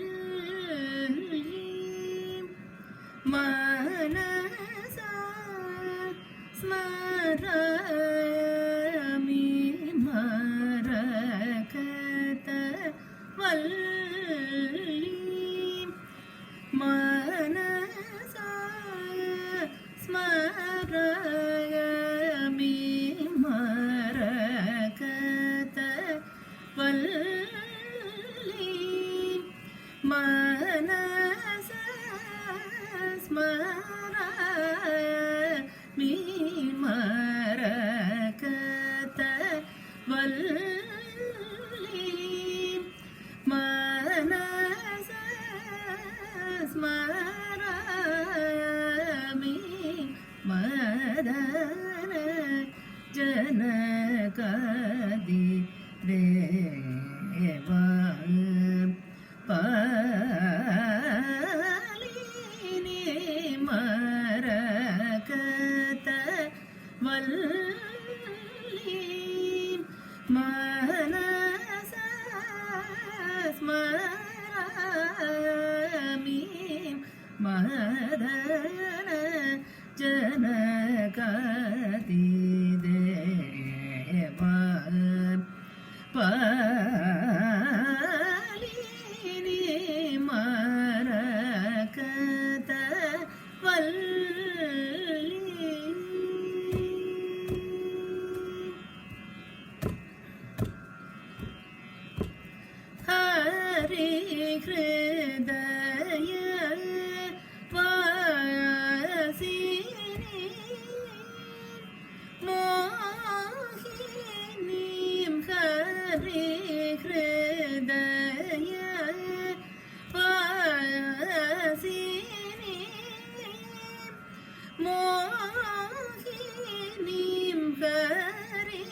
மரகதவல்லி மனச ஸ்மராமி மரகதவல்லி மனச ஸ்மராமி மரகதவல்லி மனச ஸ்மராமி மரகதவல்லி மனச ஸ்மராமி மதன ஜனகாதி தேவ பாலினி மரகதவல்லி மனச ஸ்மராமி மதன ஜனகாதி தேவ பாலினி மரகதவல்லி ஹரி ஹிருதய வாசினி மோகினீம் ஹரி ஹிருதய வாசினி மோகினீம் ஹரி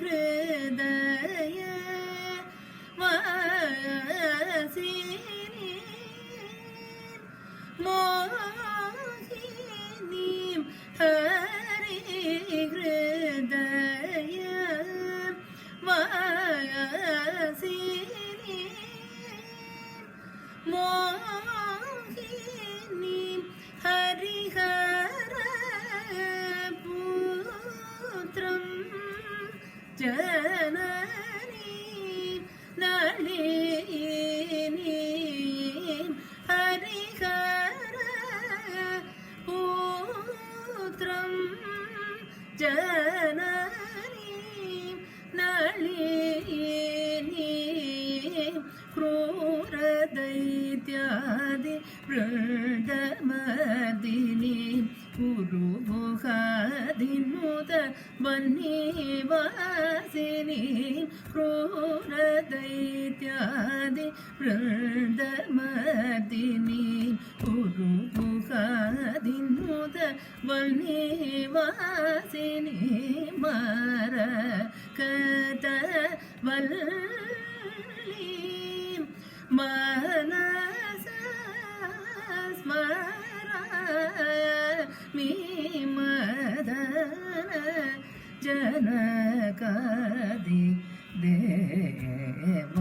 ஹிருதய வாசினி மோகினீம் ஹரி ஹிருதய வாசினி மோகினீம் ஹரிஹர புத்ரம் ஜனனீம் நளினீம் ஹரிஹர புத்ரம் ஜனனீம் நளினீம் ಕ್ರೂರದೈತ್ಯಾದಿ ವೃಂದಮರ್ದಿನಿ ಕುರುಮುಖಾದಿನುತ ಬನ್ನಿವಾಸಿನಿ ಕ್ರೂರದೈತ್ಯಾದಿ ವೃಂದಮರ್ದಿನಿ ಕುರುಮುಖಾದಿನುತ ಬನ್ನಿವಾಸಿನಿ ಮರಕದವಲ್ಲಿ ಮನಸ ಸ್ಮರಾಮಿ ಮದನ ಜನಕಾದಿ ದೇವ